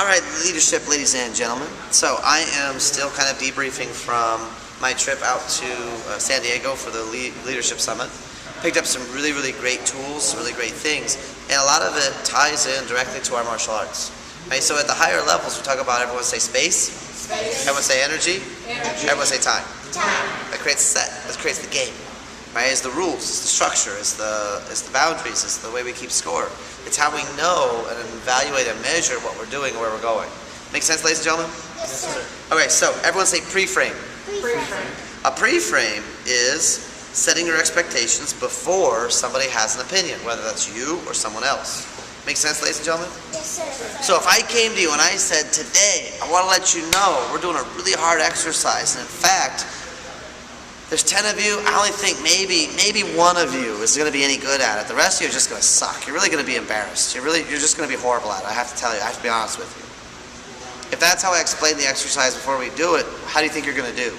All right, leadership, ladies and gentlemen. So I am still kind of debriefing from my trip out to San Diego for the Leadership Summit. Picked up some really, really great tools, really great things, and a lot of it ties in directly to our martial arts. Right, so at the higher levels, we talk about everyone say space, everyone say energy, everyone say time. That creates a set, that creates the game. Right, it's the rules, it's the structure, it's the boundaries, it's the way we keep score. It's how we know and evaluate and measure what we're doing and where we're going. Make sense, ladies and gentlemen? Yes, sir. Okay, so everyone say preframe. Preframe. A preframe is setting your expectations before somebody has an opinion, whether that's you or someone else. Make sense, ladies and gentlemen? Yes, sir. So if I came to you and I said, today, I want to let you know we're doing a really hard exercise, and in fact, there's 10 of you, I only think maybe one of you is going to be any good at it. The rest of you are just going to suck. You're really going to be embarrassed. You're just going to be horrible at it. I have to tell you, I have to be honest with you. If that's how I explain the exercise before we do it, how do you think you're going to do?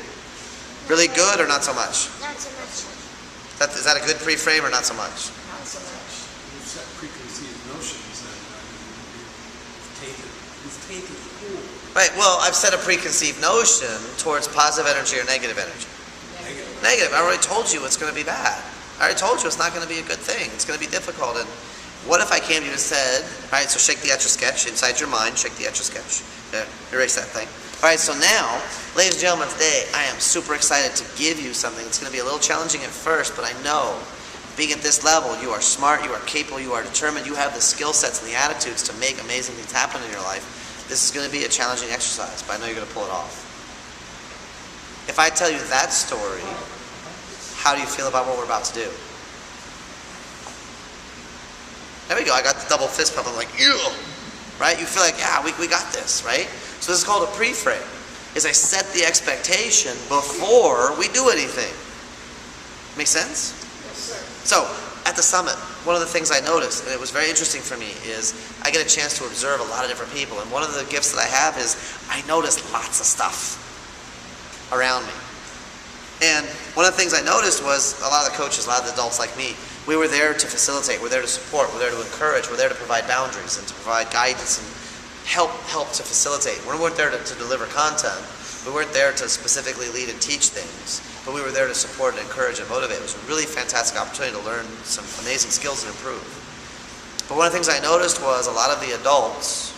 Really good or not so much? Not so much. Is that a good pre-frame or not so much? Not so much. You've set preconceived notions that you've tainted the pool. Right, well, I've set a preconceived notion towards positive energy or negative energy. Negative. I already told you it's going to be bad. I already told you it's not going to be a good thing. It's going to be difficult. And what if I came to you and said, all right, so shake the Etch-a-Sketch inside your mind, shake the Etch-a-Sketch. Erase that thing. All right, so now, ladies and gentlemen, today I am super excited to give you something. It's going to be a little challenging at first, but I know being at this level, you are smart, you are capable, you are determined, you have the skill sets and the attitudes to make amazing things happen in your life. This is going to be a challenging exercise, but I know you're going to pull it off. If I tell you that story, how do you feel about what we're about to do? There we go, I got the double fist pump, I'm like, ew! Right? You feel like, yeah, we got this, right? So this is called a pre-frame, is I set the expectation before we do anything. Make sense? Yes, sir. So, at the summit, one of the things I noticed, and it was very interesting for me, is I get a chance to observe a lot of different people, and one of the gifts that I have is I notice lots of stuff around me. And one of the things I noticed was a lot of the coaches, a lot of the adults like me, we were there to facilitate, we're there to support, we're there to encourage, we're there to provide boundaries and to provide guidance and help to facilitate. We weren't there to deliver content. We weren't there to specifically lead and teach things, but we were there to support and encourage and motivate. It was a really fantastic opportunity to learn some amazing skills and improve. But one of the things I noticed was a lot of the adults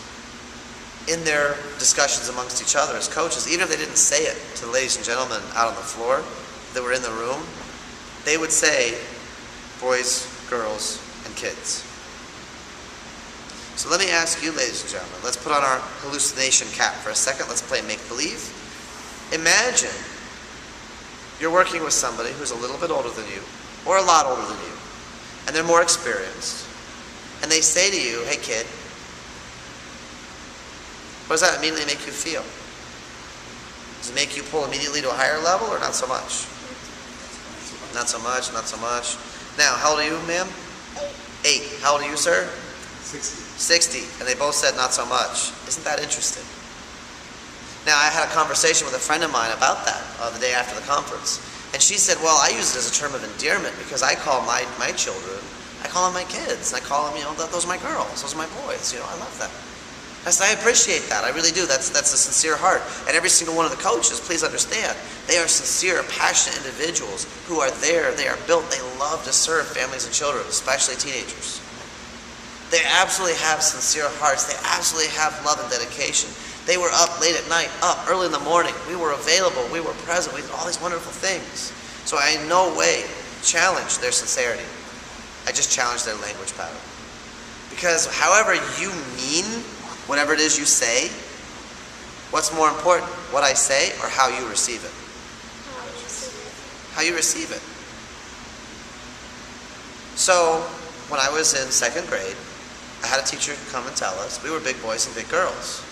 in their discussions amongst each other as coaches, even if they didn't say it to the ladies and gentlemen out on the floor that were in the room, they would say, boys, girls, and kids. So let me ask you, ladies and gentlemen, let's put on our hallucination cap for a second. Let's play make-believe. Imagine you're working with somebody who's a little bit older than you, or a lot older than you, and they're more experienced. And they say to you, hey kid, what does that immediately make you feel? Does it make you pull immediately to a higher level or not so much? Not so much, not so much. Now, how old are you, ma'am? 8. How old are you, sir? 60. 60. And they both said not so much. Isn't that interesting? Now, I had a conversation with a friend of mine about that the day after the conference. And she said, well, I use it as a term of endearment because I call my children, I call them my kids. And I call them, those are my girls, those are my boys. I love them. I said, I appreciate that. I really do. That's a sincere heart. And every single one of the coaches, please understand, they are sincere, passionate individuals who are there. They are built. They love to serve families and children, especially teenagers. They absolutely have sincere hearts. They absolutely have love and dedication. They were up late at night, up early in the morning. We were available. We were present. We did all these wonderful things. So I in no way challenge their sincerity. I just challenge their language pattern. Because however you mean whatever it is you say, what's more important, what I say or how you receive it? How you receive it. So, when I was in 2nd grade, I had a teacher come and tell us we were big boys and big girls.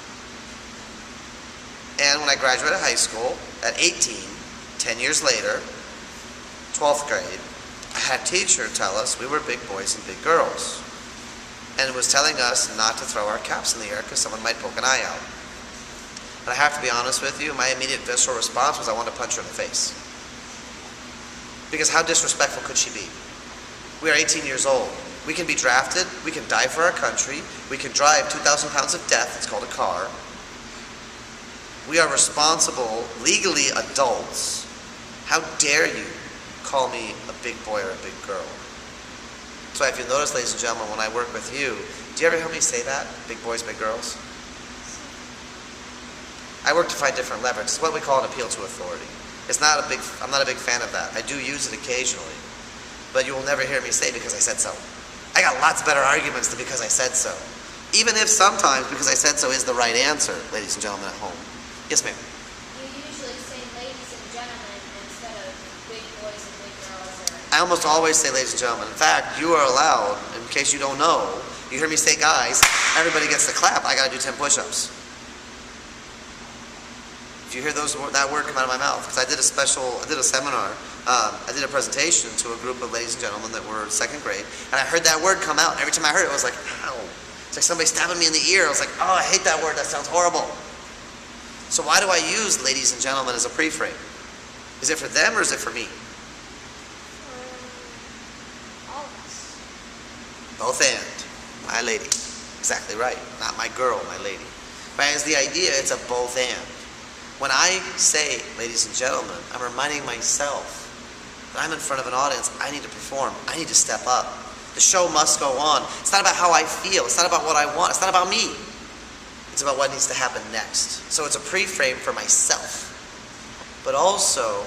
And when I graduated high school, at 18, 10 years later, 12th grade, I had a teacher tell us we were big boys and big girls. And it was telling us not to throw our caps in the air because someone might poke an eye out. And I have to be honest with you, my immediate visceral response was I wanted to punch her in the face. Because how disrespectful could she be? We are 18 years old. We can be drafted, we can die for our country, we can drive 2,000 pounds of death, it's called a car. We are responsible, legally adults. How dare you call me a big boy or a big girl? So if you notice, ladies and gentlemen, when I work with you, do you ever hear me say that? Big boys, big girls? I work to find different leverage. It's what we call an appeal to authority. I'm not a big fan of that. I do use it occasionally, but you will never hear me say because I said so. I got lots better arguments than because I said so. Even if sometimes because I said so is the right answer, ladies and gentlemen at home. Yes, ma'am. You usually say ladies and gentlemen instead of big boys and big girls. I almost always say ladies and gentlemen. In fact, you are allowed, in case you don't know, you hear me say guys, everybody gets to clap. I got to do 10 push-ups. If you hear that word come out of my mouth, because I did a seminar, I did a presentation to a group of ladies and gentlemen that were second grade, and I heard that word come out, and every time I heard it, I was like, ow. It's like somebody stabbing me in the ear. I was like, oh, I hate that word. That sounds horrible. So why do I use ladies and gentlemen as a preframe? Is it for them or is it for me? For all of us. Both and. My lady. Exactly right. Not my girl, my lady. Right? As the idea, it's a both and. When I say, ladies and gentlemen, I'm reminding myself that I'm in front of an audience. I need to perform. I need to step up. The show must go on. It's not about how I feel. It's not about what I want. It's not about me. It's about what needs to happen next. So it's a pre-frame for myself. But also,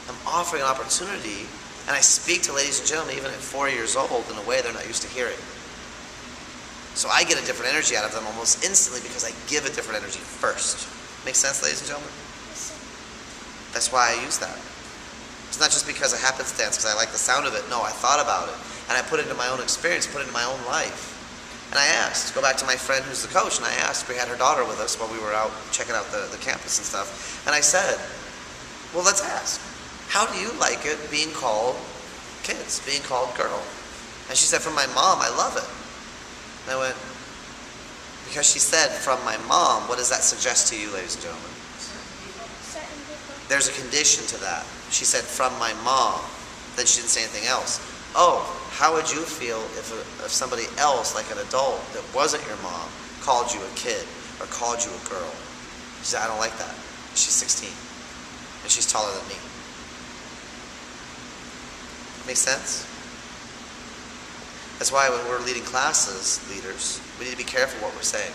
I'm offering an opportunity, and I speak to ladies and gentlemen even at 4 years old in a way they're not used to hearing. So I get a different energy out of them almost instantly because I give a different energy first. Make sense, ladies and gentlemen? Yes, sir. That's why I use that. It's not just because of happenstance, because I like the sound of it. No, I thought about it. And I put it into my own experience, put it into my own life. And I asked, go back to my friend who's the coach, and I asked, we had her daughter with us while we were out checking out the campus and stuff. And I said, well, let's ask, how do you like it being called kids, being called girl? And she said, from my mom, I love it. And I went, because she said, from my mom, what does that suggest to you, ladies and gentlemen? Certain people. There's a condition to that. She said, from my mom. Then she didn't say anything else. Oh, how would you feel if somebody else, like an adult that wasn't your mom, called you a kid or called you a girl? She said, I don't like that. She's 16 and she's taller than me. Make sense? That's why when we're leading classes, leaders, we need to be careful what we're saying.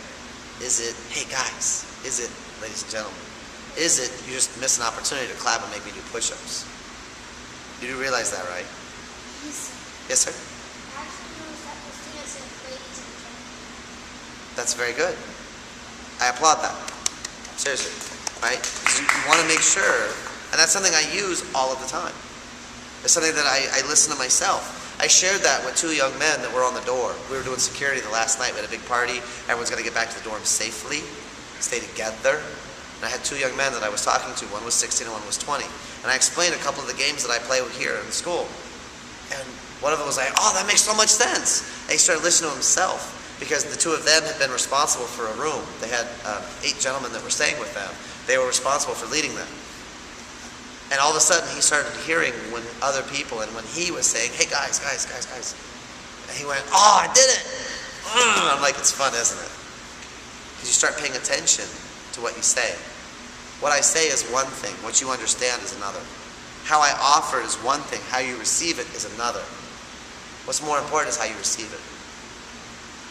Is it, hey guys, is it, ladies and gentlemen, is it you just miss an opportunity to clap and make me do push-ups? You do realize that, right? Yes, sir. Yes, sir? I actually noticed that Christina said ladies and gentlemen. That's very good. I applaud that. Seriously, right? 'Cause you want to make sure, and that's something I use all of the time. It's something that I listen to myself. I shared that with 2 young men that were on the door. We were doing security the last night. We had a big party. Everyone's got to get back to the dorm safely, stay together. And I had 2 young men that I was talking to. One was 16 and one was 20. And I explained a couple of the games that I play with here in school. And one of them was like, oh, that makes so much sense. And he started listening to himself because the 2 of them had been responsible for a room. They had 8 gentlemen that were staying with them. They were responsible for leading them. And all of a sudden he started hearing when other people, and when he was saying, hey guys. And he went, oh, I did it. I'm like, it's fun, isn't it? Because you start paying attention to what you say. What I say is one thing. What you understand is another. How I offer it is one thing. How you receive it is another. What's more important is how you receive it.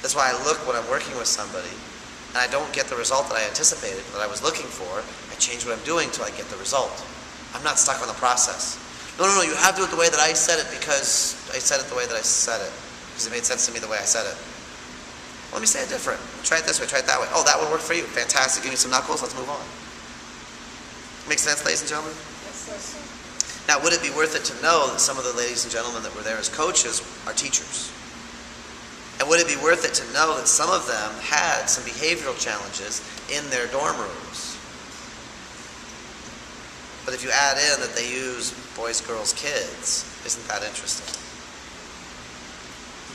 That's why I look when I'm working with somebody and I don't get the result that I anticipated, that I was looking for. I change what I'm doing until I get the result. I'm not stuck on the process. No, you have to do it the way that I said it because I said it the way that I said it. Because it made sense to me the way I said it. Let me say it different. Try it this way, try it that way. Oh, that would work for you. Fantastic. Give me some knuckles. Let's move on. Make sense, ladies and gentlemen? Yes, sir. Now, would it be worth it to know that some of the ladies and gentlemen that were there as coaches are teachers? And would it be worth it to know that some of them had some behavioral challenges in their dorm rooms? But if you add in that they use boys, girls, kids, isn't that interesting?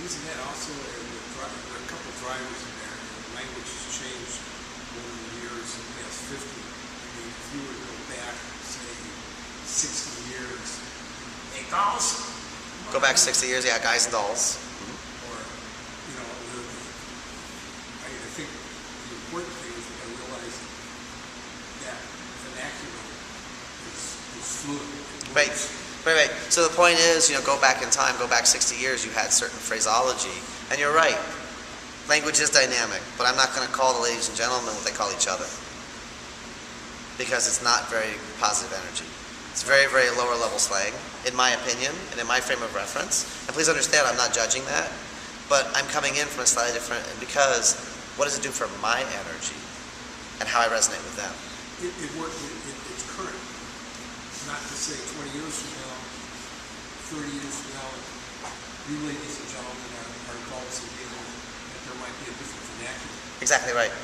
Isn't that also, there are a couple of drivers in there, the language has changed over the years, in the past 50. I mean, if you were to go back, say, 60 years, hey, girls. Go back 60 years, yeah, guys and dolls. Or think the important thing is that I realized that vernacular is fluid. It Right. moves. Right. So the point is, go back in time, go back 60 years, you had certain phraseology, and you're right. Language is dynamic, but I'm not going to call the ladies and gentlemen what they call each other, because it's not very positive energy. It's very, very lower level slang, in my opinion, and in my frame of reference. And please understand, I'm not judging that, but I'm coming in from a slightly different, because what does it do for my energy and how I resonate with them? It works. It's current. Not to say 20 years from now, 30 years from now, you ladies and gentlemen are adults and dealing that there might be a different vernacular. Exactly right.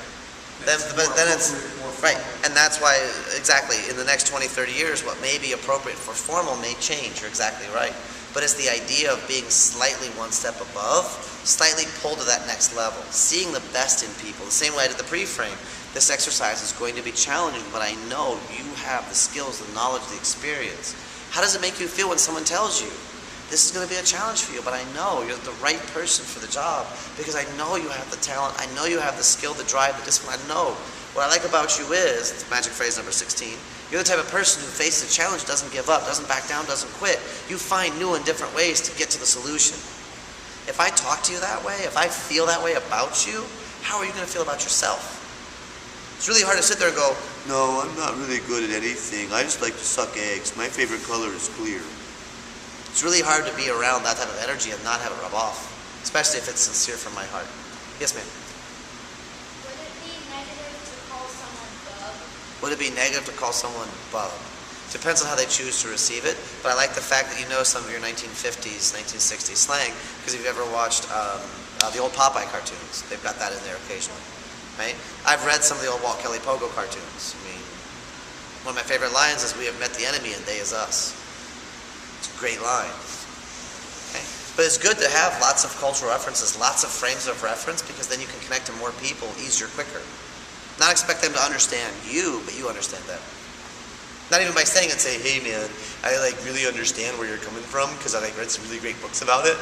That's But then it's more right, formal. and that's why exactly in the next 20, 30 years, what may be appropriate for formal may change. You're exactly right. But it's the idea of being slightly one step above, slightly pulled to that next level, seeing the best in people. The same way I did the pre-frame. This exercise is going to be challenging, but I know you have the skills, the knowledge, the experience. How does it make you feel when someone tells you, this is going to be a challenge for you, but I know you're the right person for the job because I know you have the talent, I know you have the skill, the drive, the discipline. I know. What I like about you is, it's magic phrase number 16, you're the type of person who faces a challenge, doesn't give up, doesn't back down, doesn't quit. You find new and different ways to get to the solution. If I talk to you that way, if I feel that way about you, how are you going to feel about yourself? It's really hard to sit there and go, no, I'm not really good at anything. I just like to suck eggs. My favorite color is clear. It's really hard to be around that type of energy and not have it rub off, especially if it's sincere from my heart. Yes, ma'am. Would it be negative to call someone bub? Would it be negative to call someone bub? Depends on how they choose to receive it, but I like the fact that you know some of your 1950s, 1960s slang, because if you've ever watched the old Popeye cartoons, they've got that in there occasionally, right? I've read some of the old Walt Kelly Pogo cartoons. I mean, one of my favorite lines is, "We have met the enemy and they is us." It's a great line. Okay? But it's good to have lots of cultural references, lots of frames of reference, because then you can connect to more people easier, quicker. Not expect them to understand you, but you understand them. Not even by saying it, say, hey man, I really understand where you're coming from because I read some really great books about it.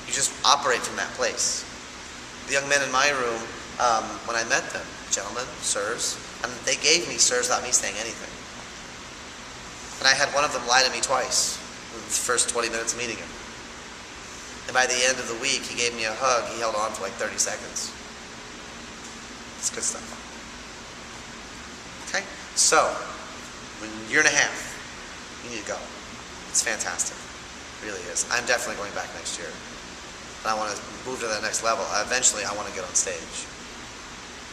You just operate from that place. The young men in my room, when I met them, gentlemen, sirs, and they gave me sirs without me saying anything. And I had one of them lie to me twice in the first 20 minutes of meeting him. And by the end of the week, he gave me a hug. He held on for 30 seconds. It's good stuff. Okay? So, in a year and a half, you need to go. It's fantastic. It really is. I'm definitely going back next year. And I want to move to that next level. Eventually, I want to get on stage.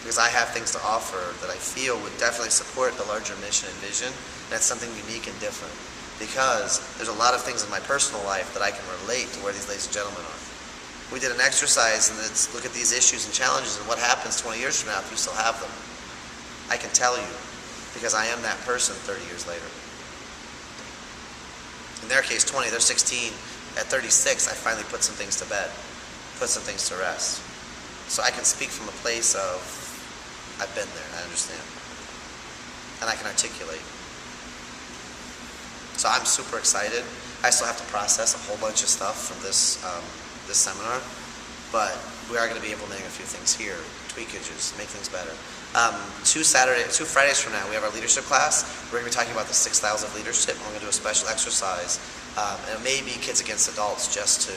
Because I have things to offer that I feel would definitely support the larger mission and vision. And it's something unique and different. Because there's a lot of things in my personal life that I can relate to where these ladies and gentlemen are. We did an exercise and it's look at these issues and challenges and what happens 20 years from now if you still have them. I can tell you. Because I am that person 30 years later. In their case, 20, they're 16. At 36, I finally put some things to bed, put some things to rest. So I can speak from a place of, I've been there, and I understand. And I can articulate. So I'm super excited. I still have to process a whole bunch of stuff from this seminar, but we are going to be implementing a few things here, tweakages, make things better. 2 Fridays from now, we have our leadership class. We're going to be talking about the 6 styles of leadership, and we're going to do a special exercise. And it may be kids against adults just to...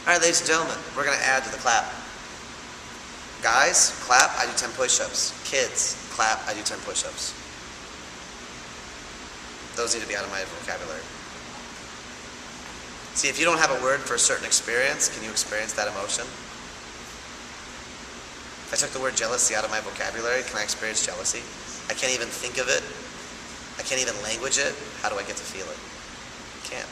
All right, ladies and gentlemen, we're going to add to the clap. Guys, clap, I do 10 push-ups. Kids, clap, I do 10 push-ups. Those need to be out of my vocabulary. See, if you don't have a word for a certain experience, can you experience that emotion? If I took the word jealousy out of my vocabulary, can I experience jealousy? I can't even think of it. I can't even language it. How do I get to feel it? Can't.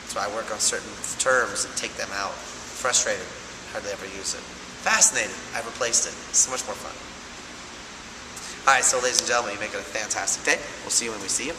So I work on certain terms and take them out. Frustrated. Hardly ever use it. Fascinating. I've replaced it. It's so much more fun. All right, so ladies and gentlemen, you make it a fantastic day. We'll see you when we see you.